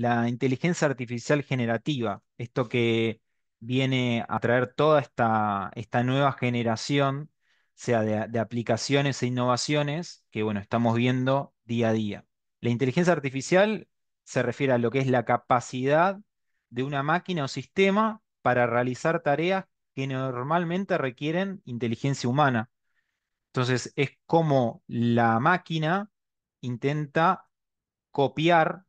la inteligencia artificial generativa, esto que viene a traer toda esta nueva generación, sea de aplicaciones e innovaciones que, bueno, estamos viendo día a día. La inteligencia artificial se refiere a lo que es la capacidad de una máquina o sistema para realizar tareas que normalmente requieren inteligencia humana. Entonces, es como la máquina intenta copiar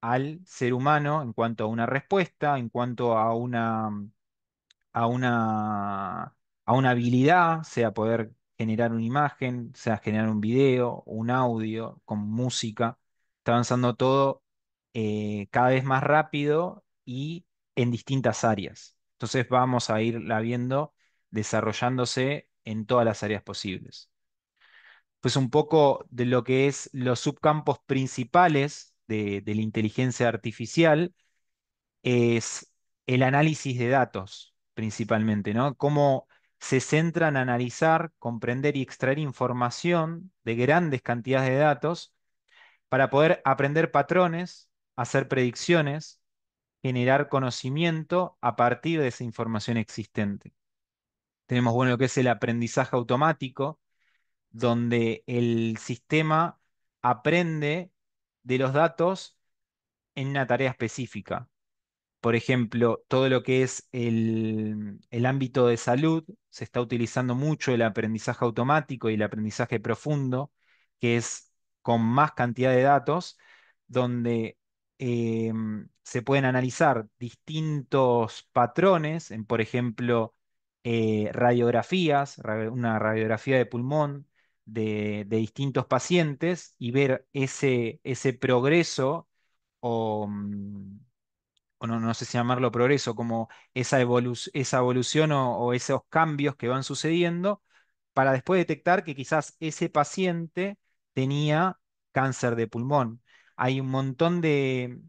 al ser humano en cuanto a una respuesta, en cuanto a una, a una habilidad, sea poder generar una imagen, sea generar un video, un audio, con música. Está avanzando todo cada vez más rápido y en distintas áreas. Entonces vamos a irla viendo desarrollándose en todas las áreas posibles. Pues un poco de lo que es los subcampos principales de la inteligencia artificial es el análisis de datos, principalmente, ¿no? Cómo se centra en analizar, comprender y extraer información de grandes cantidades de datos para poder aprender patrones, hacer predicciones, generar conocimiento a partir de esa información existente. Tenemos, bueno, lo que es el aprendizaje automático, donde el sistema aprende de los datos en una tarea específica. Por ejemplo, todo lo que es el ámbito de salud, se está utilizando mucho el aprendizaje automático y el aprendizaje profundo, que es con más cantidad de datos, donde se pueden analizar distintos patrones en, por ejemplo, radiografías, una radiografía de pulmón de distintos pacientes y ver ese progreso o, o no, no sé si llamarlo progreso, como esa evolución o esos cambios que van sucediendo, para después detectar que quizás ese paciente tenía cáncer de pulmón. Hay un montón de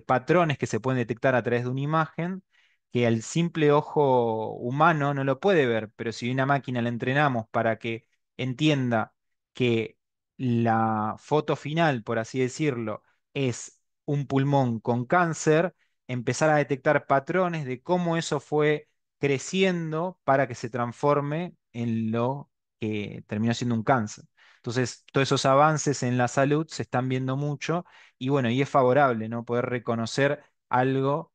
patrones que se pueden detectar a través de una imagen que el simple ojo humano no lo puede ver, pero si una máquina la entrenamos para que entienda que la foto final, por así decirlo, es un pulmón con cáncer, empezar a detectar patrones de cómo eso fue creciendo para que se transforme en lo que terminó siendo un cáncer. Entonces, todos esos avances en la salud se están viendo mucho y bueno, y es favorable, ¿no? Poder reconocer algo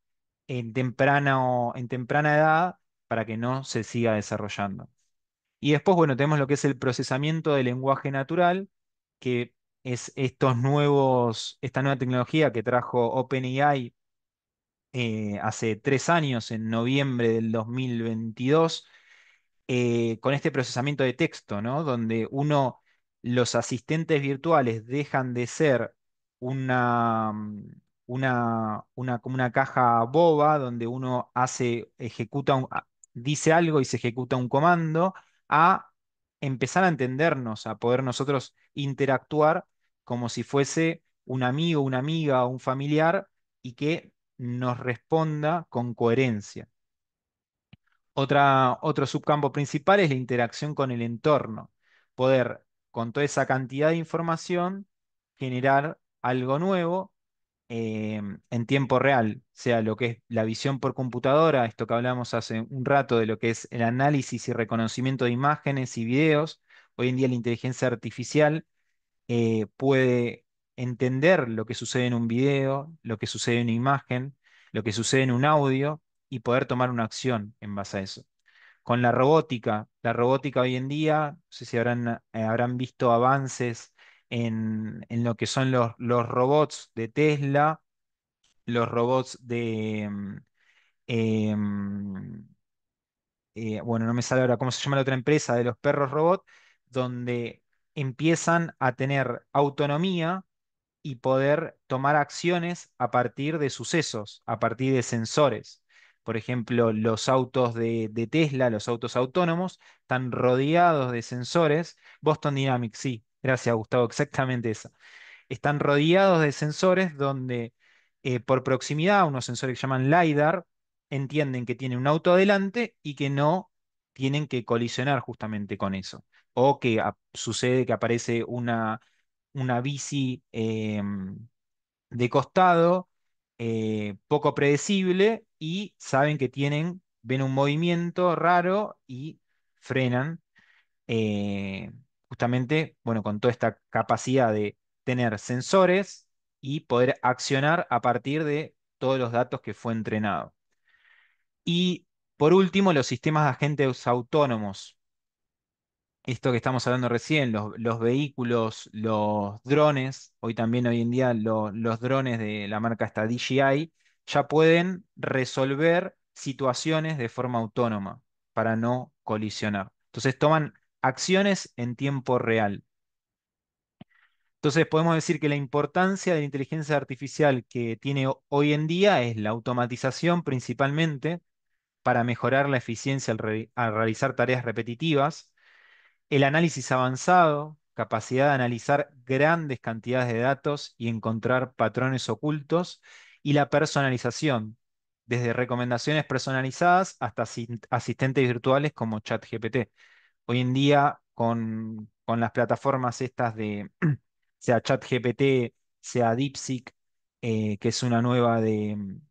en temprana edad para que no se siga desarrollando. Y después, bueno, tenemos lo que es el procesamiento del lenguaje natural, que es esta nueva tecnología que trajo OpenAI hace 3 años, en noviembre del 2022, con este procesamiento de texto, ¿no? Donde los asistentes virtuales dejan de ser una, como una caja boba donde uno dice algo y se ejecuta un comando, a empezar a entendernos, a poder nosotros interactuar como si fuese un amigo, una amiga o un familiar y que nos responda con coherencia. Otro subcampo principal es la interacción con el entorno. Poder, con toda esa cantidad de información, generar algo nuevo en tiempo real, sea lo que es la visión por computadora, esto que hablamos hace un rato de lo que es el análisis y reconocimiento de imágenes y videos. Hoy en día la inteligencia artificial puede entender lo que sucede en un video, lo que sucede en una imagen, lo que sucede en un audio y poder tomar una acción en base a eso. Con la robótica hoy en día, no sé si habrán visto avances en lo que son los robots de Tesla, los robots em, bueno, no me sale ahora cómo se llama la otra empresa, de los perros robot, donde empiezan a tener autonomía y poder tomar acciones a partir de sucesos, a partir de sensores. Por ejemplo, los autos de Tesla, los autos autónomos, están rodeados de sensores. Boston Dynamics, sí, gracias Gustavo, exactamente esa. Están rodeados de sensores donde por proximidad, unos sensores que llaman LiDAR, entienden que tiene un auto adelante y que no tienen que colisionar justamente con eso. O que sucede que aparece una bici de costado poco predecible y saben que ven un movimiento raro y frenan, eh, justamente, bueno, con toda esta capacidad de tener sensores y poder accionar a partir de todos los datos que fue entrenado. Y por último, los sistemas de agentes autónomos. Esto que estamos hablando recién, los vehículos, los drones, hoy en día los drones de la marca esta DJI ya pueden resolver situaciones de forma autónoma para no colisionar. Entonces toman acciones en tiempo real. Entonces podemos decir que la importancia de la inteligencia artificial que tiene hoy en día es la automatización principalmente para mejorar la eficiencia al realizar tareas repetitivas, el análisis avanzado, capacidad de analizar grandes cantidades de datos y encontrar patrones ocultos, y la personalización, desde recomendaciones personalizadas hasta asistentes virtuales como ChatGPT. Hoy en día, con las plataformas estas de, sea ChatGPT, sea DeepSeek, que es una nueva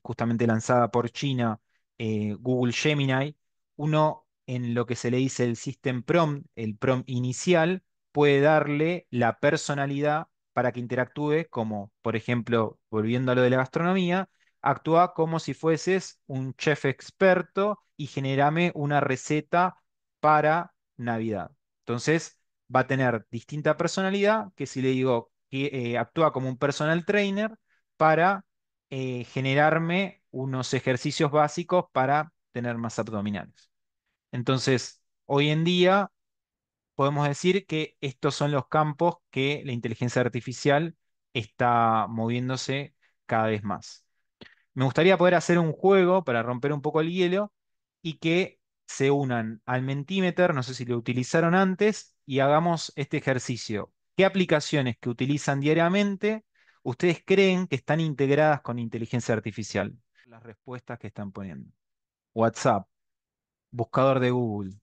justamente lanzada por China, Google Gemini, uno en lo que se le dice el System Prompt, el prompt inicial, puede darle la personalidad para que interactúe como, por ejemplo, volviendo a lo de la gastronomía, actúa como si fueses un chef experto y generame una receta para Navidad. Entonces, va a tener distinta personalidad que si le digo que actúa como un personal trainer para generarme unos ejercicios básicos para tener más abdominales. Entonces, hoy en día podemos decir que estos son los campos que la inteligencia artificial está moviéndose cada vez más. Me gustaría poder hacer un juego para romper un poco el hielo y que se unan al Mentimeter, no sé si lo utilizaron antes, y hagamos este ejercicio. ¿Qué aplicaciones que utilizan diariamente ustedes creen que están integradas con inteligencia artificial? Las respuestas que están poniendo. WhatsApp, buscador de Google,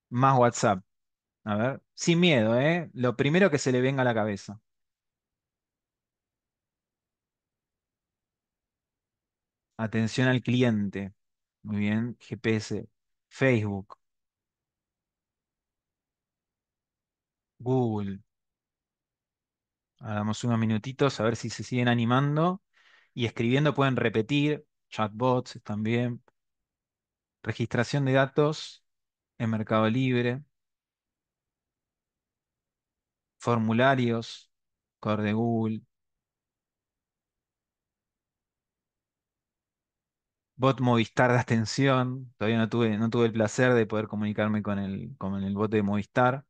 más WhatsApp. A ver, sin miedo, ¿eh? Lo primero que se le venga a la cabeza. Atención al cliente. Muy bien, GPS, Facebook, Google. Hagamos unos minutitos a ver si se siguen animando. Y escribiendo pueden repetir, chatbots también, registración de datos en Mercado Libre, formularios, core de Google, bot Movistar de atención. Todavía no tuve el placer de poder comunicarme con el bot de Movistar.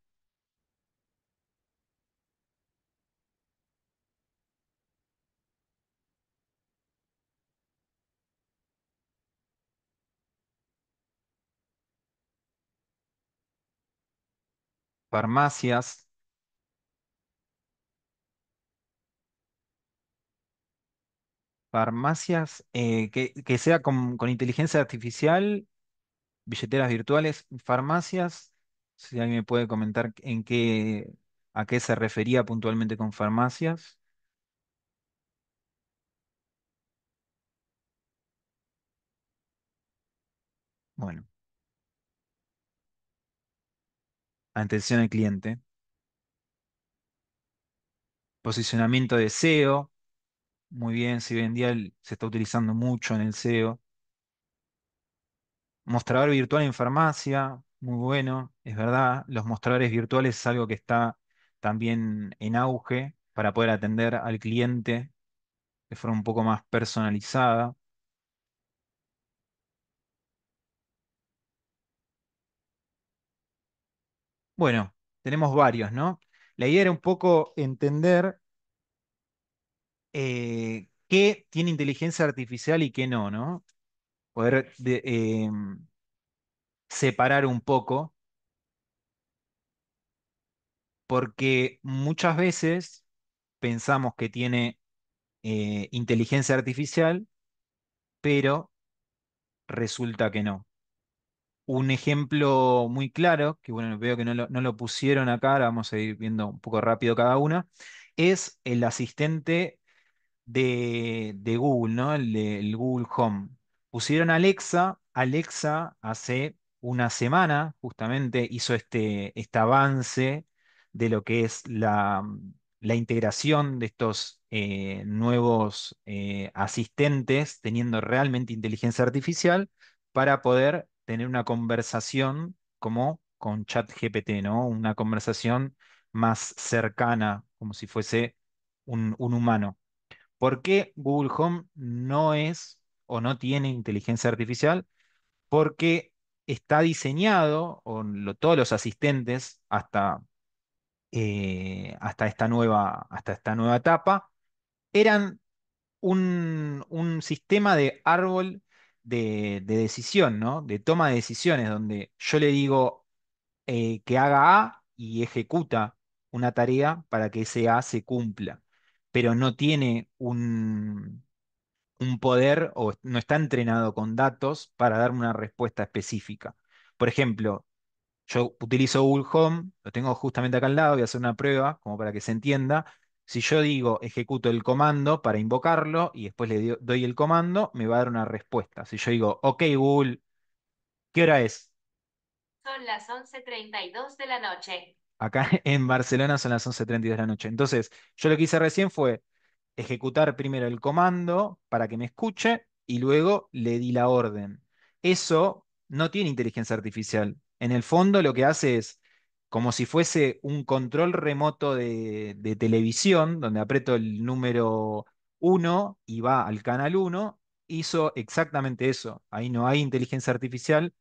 Farmacias, farmacias que sea con inteligencia artificial, billeteras virtuales, farmacias, si alguien me puede comentar a qué se refería puntualmente con farmacias. Bueno, atención al cliente, posicionamiento de SEO, muy bien, si hoy en día se está utilizando mucho en el SEO. Mostrador virtual en farmacia, muy bueno, es verdad, los mostradores virtuales es algo que está también en auge para poder atender al cliente de forma un poco más personalizada. Bueno, tenemos varios, ¿no? La idea era un poco entender qué tiene inteligencia artificial y qué no, ¿no? Poder separar un poco, porque muchas veces pensamos que tiene inteligencia artificial, pero resulta que no. Un ejemplo muy claro, que bueno, veo que no lo pusieron acá, ahora vamos a ir viendo un poco rápido cada una, es el asistente. de Google, ¿no? El Google Home. Pusieron Alexa. Alexa hace una semana justamente hizo este avance de lo que es la integración de estos nuevos asistentes, teniendo realmente inteligencia artificial, para poder tener una conversación como con ChatGPT, ¿no? Una conversación más cercana, como si fuese un humano. ¿Por qué Google Home no es o no tiene inteligencia artificial? Porque está diseñado, todos los asistentes hasta esta nueva etapa, eran un sistema de árbol de decisión, ¿no? De toma de decisiones, donde yo le digo que haga A y ejecuta una tarea para que ese A se cumpla, pero no tiene un poder o no está entrenado con datos para darme una respuesta específica. Por ejemplo, yo utilizo Google Home, lo tengo justamente acá al lado, voy a hacer una prueba como para que se entienda. Si yo digo ejecuto el comando para invocarlo y después doy el comando, me va a dar una respuesta. Si yo digo, ok Google, ¿qué hora es? Son las 11:32 de la noche. Acá en Barcelona son las 11:32 de la noche. Entonces, yo lo que hice recién fue ejecutar primero el comando para que me escuche y luego le di la orden. Eso no tiene inteligencia artificial. En el fondo lo que hace es como si fuese un control remoto de televisión, donde aprieto el número 1 y va al canal 1, hizo exactamente eso. Ahí no hay inteligencia artificial.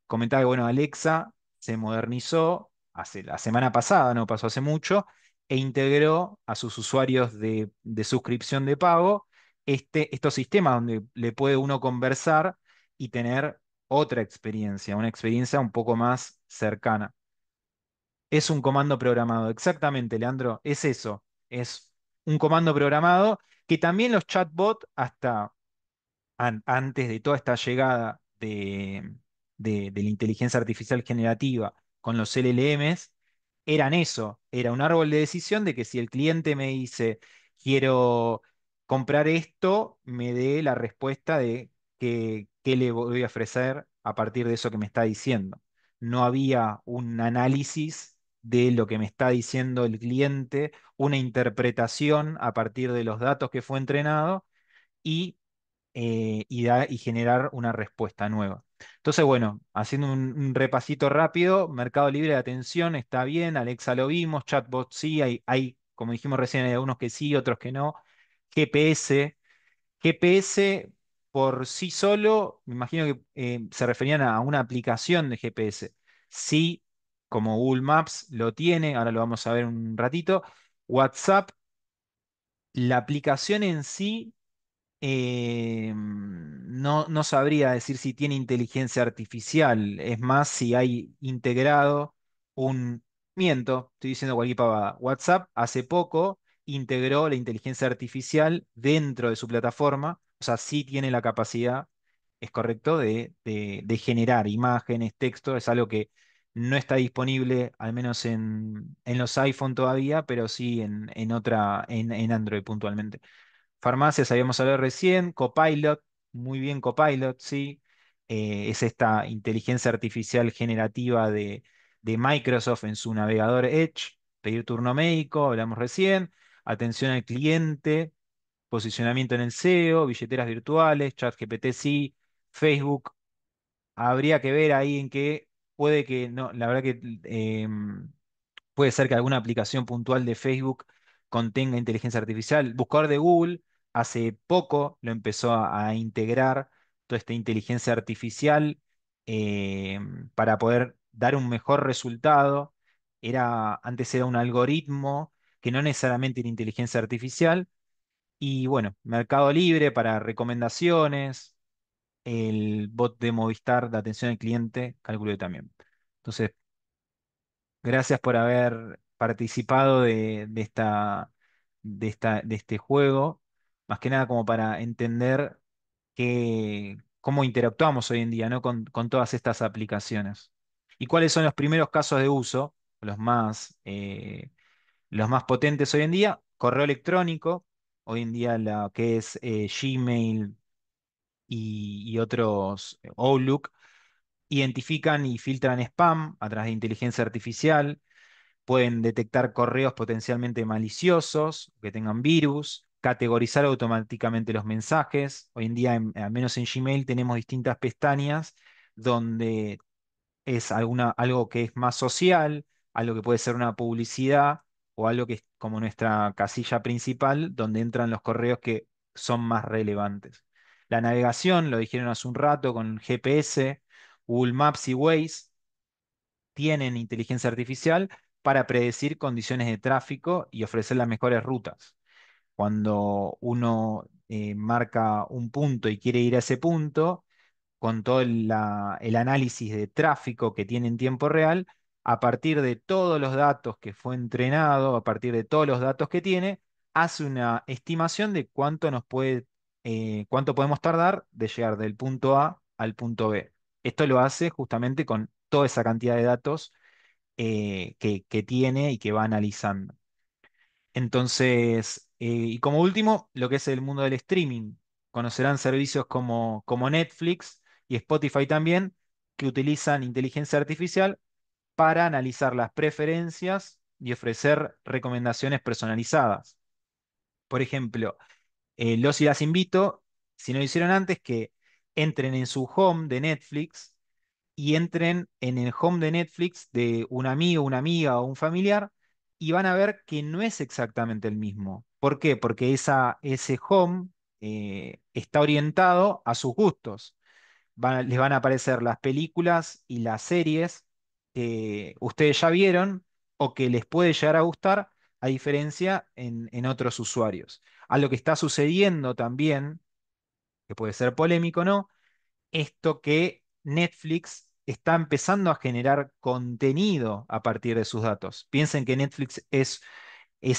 Comentaba que, bueno, Alexa se modernizó hace la semana pasada, no pasó hace mucho, e integró a sus usuarios de suscripción de pago estos sistemas donde le puede uno conversar y tener otra experiencia, una experiencia un poco más cercana. Es un comando programado, exactamente, Leandro, es eso, es un comando programado que también los chatbots hasta antes de toda esta llegada de la inteligencia artificial generativa con los LLMs, eran eso, era un árbol de decisión de que si el cliente me dice, quiero comprar esto, me dé la respuesta de qué le voy a ofrecer a partir de eso que me está diciendo. No había un análisis de lo que me está diciendo el cliente, una interpretación a partir de los datos que fue entrenado y y generar una respuesta nueva. Entonces, bueno, haciendo un repasito rápido, Mercado Libre de atención está bien, Alexa lo vimos, chatbot sí, como dijimos recién, hay algunos que sí, otros que no. GPS, GPS por sí solo, me imagino que se referían a una aplicación de GPS. Sí, como Google Maps lo tiene, ahora lo vamos a ver un ratito. WhatsApp, la aplicación en sí no sabría decir si tiene inteligencia artificial. Es más, si hay integrado un... Miento, estoy diciendo cualquier pavada. WhatsApp hace poco integró la inteligencia artificial dentro de su plataforma. O sea, sí tiene la capacidad, es correcto, de generar imágenes, texto. Es algo que no está disponible, al menos en los iPhone todavía, pero sí en Android puntualmente. Farmacias, habíamos hablado recién, Copilot, muy bien Copilot, sí. Es esta inteligencia artificial generativa de Microsoft en su navegador Edge. Pedir turno médico, hablamos recién. Atención al cliente, posicionamiento en el SEO, billeteras virtuales, ChatGPT, sí. Facebook, habría que ver ahí en qué puede que, no, la verdad que puede ser que alguna aplicación puntual de Facebook contenga inteligencia artificial. Buscador de Google hace poco lo empezó a integrar toda esta inteligencia artificial eh, para poder dar un mejor resultado. Antes era un algoritmo que no necesariamente era inteligencia artificial. Y bueno, Mercado Libre para recomendaciones, el bot de Movistar de atención al cliente, calculo también. Entonces, gracias por haber participado de este juego, más que nada como para entender cómo interactuamos hoy en día, ¿no? con todas estas aplicaciones. ¿Y cuáles son los primeros casos de uso, los más potentes hoy en día? Correo electrónico. hoy en día la que es Gmail y otros Outlook, identifican y filtran spam a través de inteligencia artificial, pueden detectar correos potencialmente maliciosos, que tengan virus, categorizar automáticamente los mensajes. Hoy en día, al menos en Gmail, tenemos distintas pestañas donde es algo que es más social, algo que puede ser una publicidad o algo que es como nuestra casilla principal, donde entran los correos que son más relevantes. La navegación, lo dijeron hace un rato con GPS, Google Maps y Waze tienen inteligencia artificial para predecir condiciones de tráfico y ofrecer las mejores rutas. Cuando uno marca un punto y quiere ir a ese punto, con todo el análisis de tráfico que tiene en tiempo real, a partir de todos los datos que fue entrenado, a partir de todos los datos que tiene, hace una estimación de cuánto podemos tardar de llegar del punto A al punto B. Esto lo hace justamente con toda esa cantidad de datos que tiene y que va analizando. Entonces, y como último, lo que es el mundo del streaming. Conocerán servicios como Netflix y Spotify también, que utilizan inteligencia artificial para analizar las preferencias y ofrecer recomendaciones personalizadas. Por ejemplo, los y las invito, si no lo hicieron antes, que entren en su home de Netflix y entren en el home de Netflix de un amigo, una amiga o un familiar y van a ver que no es exactamente el mismo. ¿Por qué? Porque ese home está orientado a sus gustos. Les van a aparecer las películas y las series que ustedes ya vieron o que les puede llegar a gustar, a diferencia en otros usuarios. A lo que está sucediendo también, que puede ser polémico, ¿no? Esto que Netflix está empezando a generar contenido a partir de sus datos. Piensen que Netflix es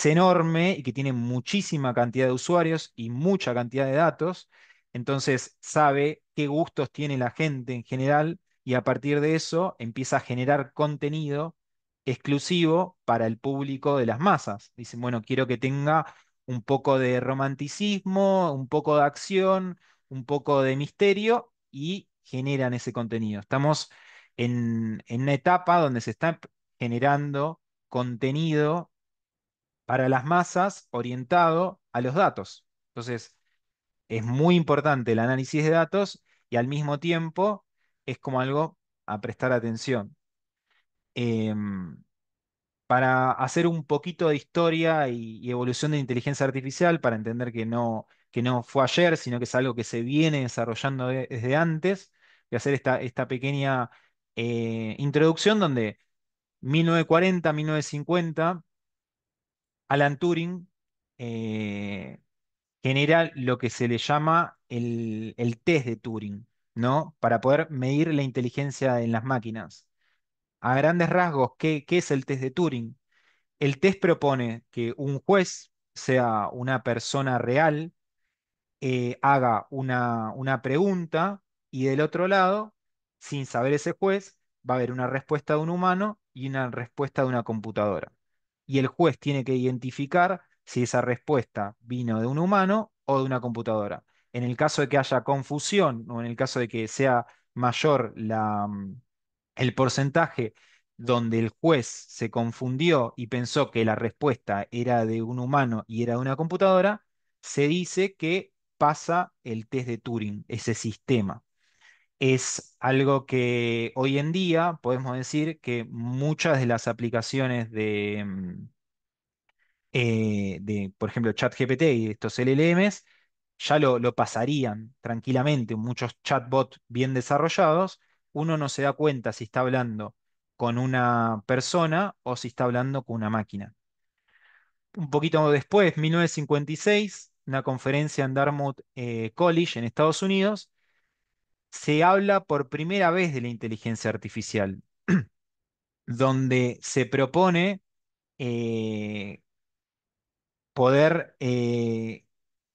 enorme y que tiene muchísima cantidad de usuarios y mucha cantidad de datos, entonces sabe qué gustos tiene la gente en general y a partir de eso empieza a generar contenido exclusivo para el público de las masas. Dicen, bueno, quiero que tenga un poco de romanticismo, un poco de acción, un poco de misterio y generan ese contenido. Estamos en una etapa donde se está generando contenido para las masas orientado a los datos. Entonces, es muy importante el análisis de datos y al mismo tiempo es como algo a prestar atención. Em, para hacer un poquito de historia y evolución de inteligencia artificial, para entender que no fue ayer, sino que es algo que se viene desarrollando desde antes, voy a hacer esta pequeña introducción donde 1940, 1950, Alan Turing eh, genera lo que se le llama el test de Turing, ¿no? Para poder medir la inteligencia en las máquinas. A grandes rasgos, ¿qué es el test de Turing? El test propone que un juez sea una persona real, haga una pregunta y del otro lado, sin saber ese juez, va a haber una respuesta de un humano y una respuesta de una computadora. Y el juez tiene que identificar si esa respuesta vino de un humano o de una computadora. En el caso de que haya confusión o en el caso de que sea mayor el porcentaje donde el juez se confundió y pensó que la respuesta era de un humano y era de una computadora, se dice que pasa el test de Turing, ese sistema. Es algo que hoy en día podemos decir que muchas de las aplicaciones por ejemplo, ChatGPT y estos LLMs ya lo pasarían tranquilamente. Muchos chatbots bien desarrollados, uno no se da cuenta si está hablando con una persona o si está hablando con una máquina. Un poquito después, 1956, una conferencia en Dartmouth College en Estados Unidos, se habla por primera vez de la inteligencia artificial, donde se propone eh, poder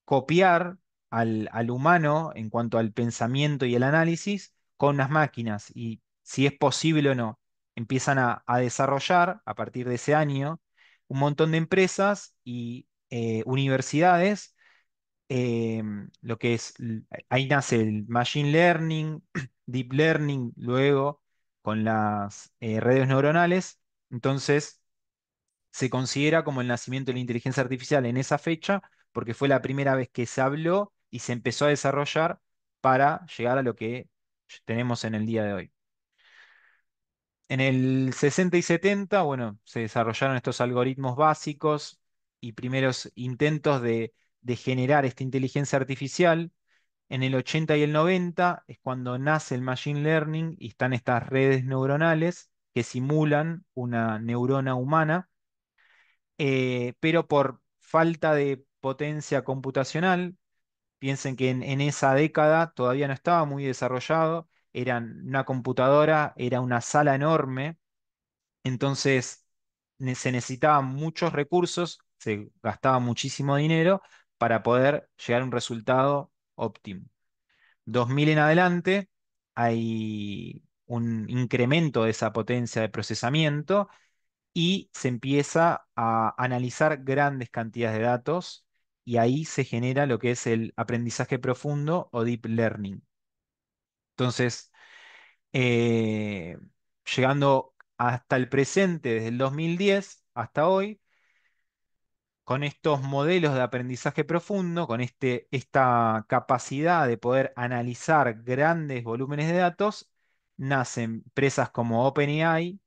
copiar al humano en cuanto al pensamiento y el análisis con unas máquinas y si es posible o no. Empiezan a desarrollar a partir de ese año un montón de empresas y universidades eh, lo que es, ahí nace el machine learning, deep learning, luego con las redes neuronales. Entonces, se considera como el nacimiento de la inteligencia artificial en esa fecha, porque fue la primera vez que se habló y se empezó a desarrollar para llegar a lo que tenemos en el día de hoy. En el 60 y 70, bueno, se desarrollaron estos algoritmos básicos y primeros intentos de generar esta inteligencia artificial. En el 80 y el 90 es cuando nace el machine learning y están estas redes neuronales que simulan una neurona humana, pero por falta de potencia computacional, piensen que en esa década todavía no estaba muy desarrollado, una computadora, era una sala enorme, entonces se necesitaban muchos recursos, se gastaba muchísimo dinero para poder llegar a un resultado óptimo. 2000 en adelante hay un incremento de esa potencia de procesamiento y se empieza a analizar grandes cantidades de datos y ahí se genera lo que es el aprendizaje profundo o deep learning. Entonces, eh, llegando hasta el presente, desde el 2010 hasta hoy, con estos modelos de aprendizaje profundo, con esta capacidad de poder analizar grandes volúmenes de datos, nacen empresas como OpenAI,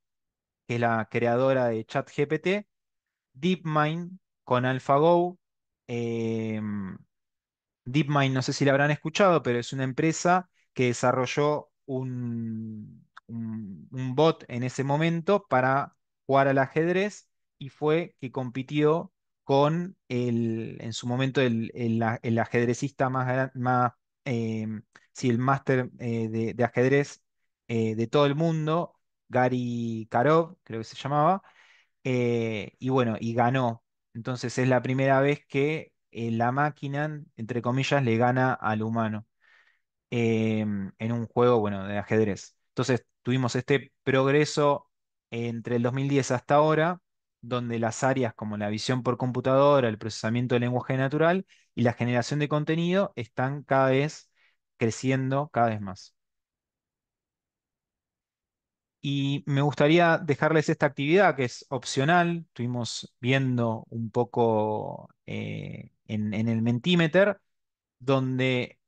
que es la creadora de ChatGPT, DeepMind con AlphaGo. em, DeepMind, no sé si la habrán escuchado, pero es una empresa que desarrolló un bot en ese momento para jugar al ajedrez y fue que compitió con en su momento el ajedrecista sí, el máster de ajedrez de todo el mundo, Gary Karov, creo que se llamaba, y bueno, y ganó. Entonces es la primera vez que la máquina, entre comillas, le gana al humano en un juego, bueno, de ajedrez. Entonces tuvimos este progreso entre el 2010 hasta ahora, donde las áreas como la visión por computadora, el procesamiento del lenguaje natural y la generación de contenido están cada vez creciendo cada vez más. Y me gustaría dejarles esta actividad que es opcional. Estuvimos viendo un poco en el Mentimeter, donde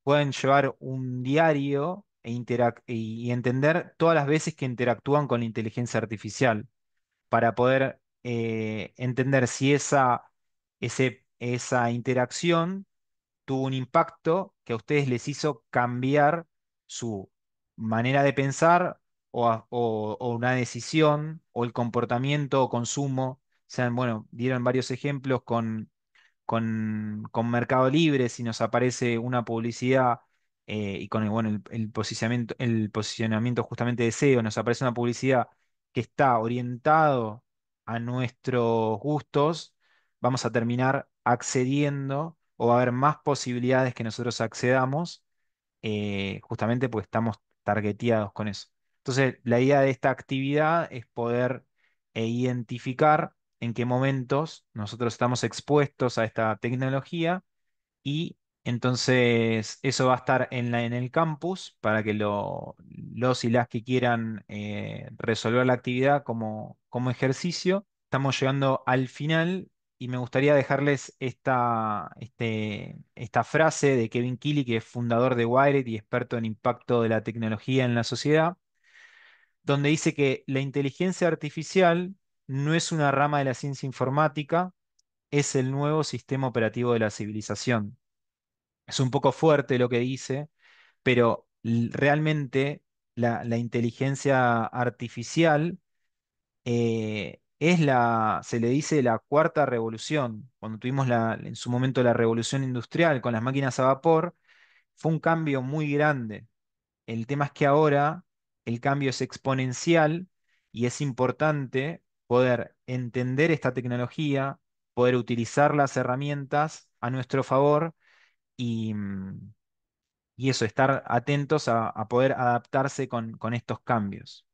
pueden llevar un diario y entender todas las veces que interactúan con la inteligencia artificial para poder entender si esa interacción tuvo un impacto que a ustedes les hizo cambiar su manera de pensar o una decisión o el comportamiento o consumo. O sea, bueno, dieron varios ejemplos con Mercado Libre, si nos aparece una publicidad y con bueno, el posicionamiento justamente de SEO, nos aparece una publicidad que está orientado a nuestros gustos, vamos a terminar accediendo o va a haber más posibilidades que nosotros accedamos, justamente porque estamos targeteados con eso. Entonces, la idea de esta actividad es poder identificar en qué momentos nosotros estamos expuestos a esta tecnología y entonces eso va a estar en el campus para que los y las que quieran resolver la actividad como ejercicio. Estamos llegando al final y me gustaría dejarles esta frase de Kevin Keeley, que es fundador de Wired y experto en impacto de la tecnología en la sociedad, donde dice que la inteligencia artificial no es una rama de la ciencia informática, es el nuevo sistema operativo de la civilización. Es un poco fuerte lo que dice, pero realmente la inteligencia artificial se le dice la cuarta revolución. Cuando tuvimos en su momento la revolución industrial con las máquinas a vapor, fue un cambio muy grande. El tema es que ahora el cambio es exponencial y es importante poder entender esta tecnología, poder utilizar las herramientas a nuestro favor y eso, estar atentos a poder adaptarse con estos cambios.